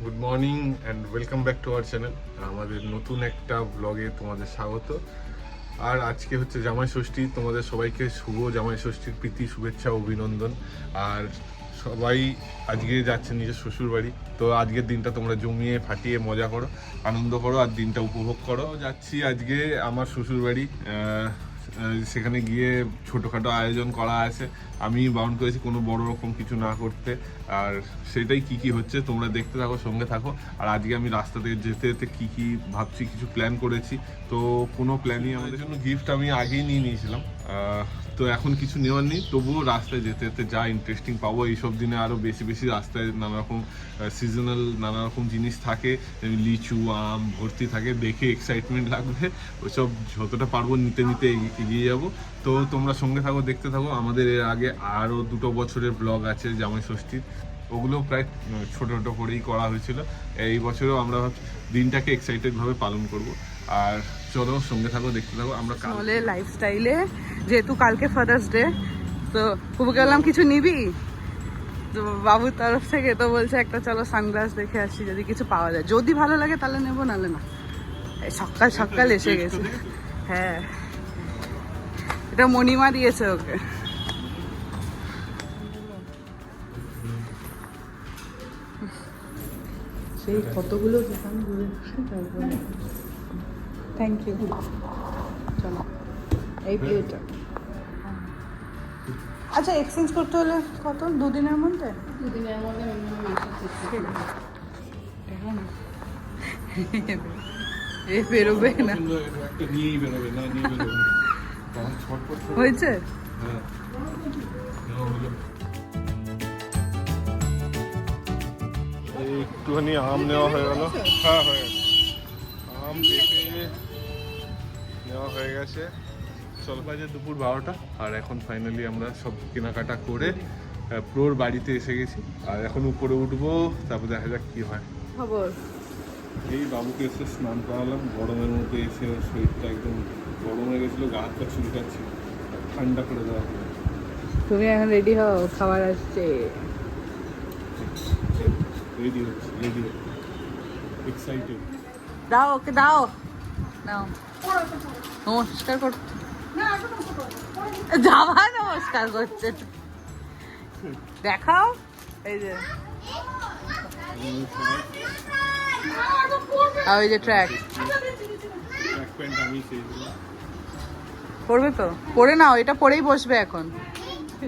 Good morning and welcome back to our channel. আমাদের নতুন একটা ব্লগে তোমাদের স্বাগত। আর আজকে হচ্ছে জামাই ষষ্ঠী, তোমাদের সবাইকে শুভ জামাই ষষ্ঠীর প্রীতি শুভেচ্ছা অভিনন্দন। আর সবাই আজকে যাচ্ছে নিজের শ্বশুর বাড়ি, তো আজকের দিনটা তোমরা জমিয়ে ফাটিয়ে মজা করো, আনন্দ করো আর দিনটা উপভোগ করো। যাচ্ছি আজকে আমার শ্বশুর বাড়ি, সেখানে গিয়ে ছোটোখাটো আয়োজন করা আছে। আমি বারণ করেছি কোনো বড় রকম কিছু না করতে, আর সেটাই কি হচ্ছে তোমরা দেখতে থাকো, সঙ্গে থাকো। আর আজকে আমি রাস্তা থেকে যেতে যেতে কি ভাবছি, কিছু প্ল্যান করেছি। তো কোনো প্ল্যানই আমাদের জন্য গিফট আমি আগেই নিয়ে নিয়েছিলাম, তো এখন কিছু নেওয়ার নেই। তবুও রাস্তায় যেতে যেতে যা ইন্টারেস্টিং পাবো, এইসব দিনে আরও বেশি বেশি রাস্তায় নানা রকম সিজনাল নানা রকম জিনিস থাকে, লিচু আম ভর্তি থাকে, দেখে এক্সাইটমেন্ট লাগবে। ওইসব যতটা পারবো নিতে নিতে এগিয়ে যাবো। তো তোমরা সঙ্গে থাকো, দেখতে থাকো। আমাদের এর আগে আরও 2 বছরের ব্লগ আছে জামাই ষষ্ঠীর, ওগুলো প্রায় ছোটো ছোটো করেই করা হয়েছিল। এই বছরও আমরা দিনটাকে এক্সাইটেডভাবে পালন করব। আর চলো সঙ্গে থাকো, দেখতে থাকো। আমরা কালকে লাইফস্টাইলে যেহেতু কালকে ফাদার্স ডে, তো কুবুকে বললাম কিছু নিবি, তো বাবুর তরফ থেকে তো বলছে একটা চলো সানগ্লাস দেখে আসি, যদি কিছু পাওয়া যায়, যদি ভালো লাগে তাহলে নেবো, নাহলে না। সকাল সকাল এসে গেছে। হ্যাঁ, এটা মণিমা দিয়েছে ওকে। সেই কতগুলো দোকান ঘুরে তারপরে থ্যাংক ইউ। চলো এই প্লেটটা। আচ্ছা, এক্সচেঞ্জ করতে হলে কত? 2 দিনের মধ্যে? 2 দিনের মধ্যে দেখো না, এ বেরোবে না, নিয়েই বেরোবে না, নিয়ে বেরোবে হয়েছে। হ্যাঁ, একটুখানি আম নেওয়া হয়ে গেল। হ্যাঁ, হয়ে গেছে। আম পেঁপে নেওয়া হয়ে গেছে। চল, বাজে দুপুর 12টা, আর এখন ফাইনালি আমরা সব কেনাকাটা করে প্রোর বাড়িতে এসে গেছি। আর এখন উপরে উঠবো, তারপর দেখা যাক কি হয়। খবর এই বাবুকে এসে স্নান করালাম, গরমের মধ্যে এসে ওর শরীরটা একদম গরম হয়ে গেছিলো, গা হাত পা চুলকাচ্ছিল, ঠান্ডা করে দেওয়া হলো। তুমি এখন রেডি হও, খাবার আসছে। রেডি হচ্ছে, এক্সাইটেড। দাও ওকে, দাও, নাও। নমস্কার কর, যাওয়া নমস্কার করছে, দেখাও। এই যে আর ওই যে ট্র্যাক প্যান্ট আমি চেয়েছিলাম। পড়বে তো, পড়ে নাও, এটা পরেই বসবে এখন।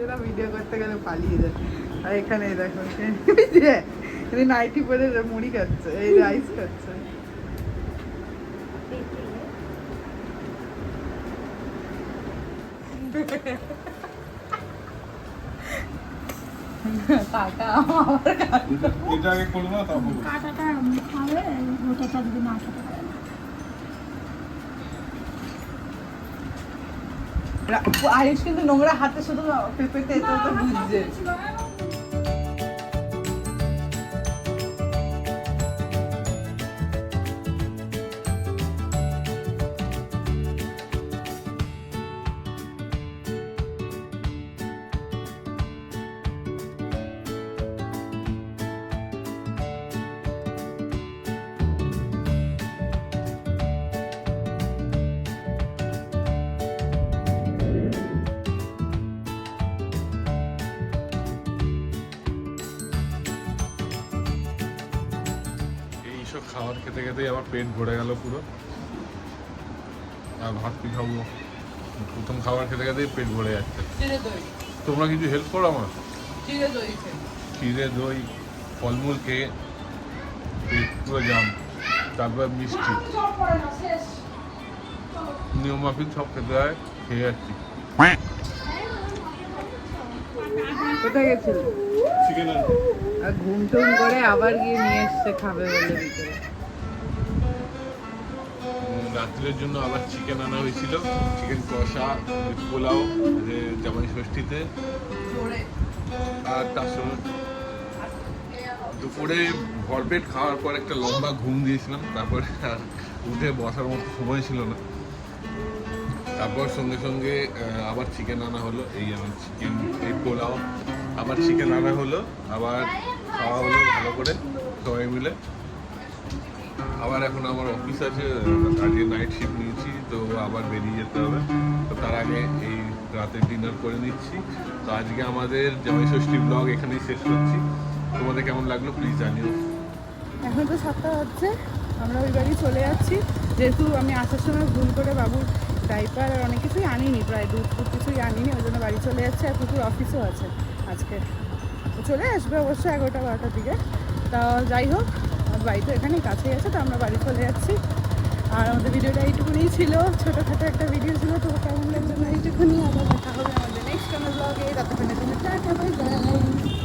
এরা ভিডিও করতে গেলে পালিয়ে যায়। আর এখানে দেখো, নাইটি পরে মুড়ি খাচ্ছে, এই রাইস খাচ্ছে। কাকা এটা আগে করবো না, তারপর কাটাটা খাবে, ওটা যদি না খেতে পারে না। আয়ুষ কিন্তু নোংরা হাতে শুধু পেঁপেতে এটা তো বুঝছে। এইসব খাবার খেতে খেতেই আমার পেট ভরে গেল পুরো। আর ভাত কি খাবো, প্রথম খাবার খেতে খেতেই পেট ভরে যাচ্ছে। তোমরা কিছু হেল্প করো আমার। ক্ষীরে দই ফলমূল খেয়ে পেট পুরো জাম, তারপর মিষ্টি, নিয়ম মাফিক সব খেতে হয়, খেয়ে যাচ্ছি। কোথায় গেছিল? চিকেন আর ঘুম টুম করে আবার গিয়ে নিয়ে এসছে খাবে বলে ভিতরে। রাত্রের জন্য আবার চিকেন আনা হয়েছিল, চিকেন কষা পোলাও, যে জামাই ষষ্ঠীতে। আর তার সঙ্গে দুপুরে ভরপেট খাওয়ার পর একটা লম্বা ঘুম দিয়েছিলাম, তারপরে আর উঠে বসার মতো সময় ছিল না। তারপর সঙ্গে সঙ্গে আবার চিকেন আনা হলো, এই আমার চিকেন এই পোলাও, আবার চিকেন আনা হলো, আবার খাওয়া হলো ভালো করে। সবাই মিলে। আবার এখন আমার অফিস আছে, আজকে নাইট শিফট নিয়েছি, তো আবার বেরিয়ে যেতে হবে। তো তার আগে এই রাতের ডিনার করে নিচ্ছি। তো আজকে আমাদের জামাই ষষ্ঠী ব্লগ এখানেই শেষ করছি। তোমাদের কেমন লাগলো প্লিজ জানিও। এখন তো 7টা হচ্ছে, আমরা ওই বাড়ি চলে যাচ্ছি। যেহেতু আমি আসার সময় ভুল করে বাবুর ডাইপার আর অনেক কিছুই আনিনি, প্রায় দুধ কিছুই আনিনি, ওই জন্য বাড়ি চলে যাচ্ছে। আর কুকুর অফিসও আছে আজকে, তো চলে আসবে অবশ্যই 11টা-12টার দিকে। তা যাই হোক, আমার বাড়ি তো এখানেই কাছেই আছে, তো আমরা বাড়ি চলে যাচ্ছি। আর আমাদের ভিডিওটা এইটুকুনি ছিল, ছোটোখাটো একটা ভিডিও ছিল। তো কেমন লাগলো না এইটুকুনি, আবার দেখা হবে আমাদের নেক্সট কোনো ব্লগে। ততক্ষণে তুমি টাটা, বাই বাই।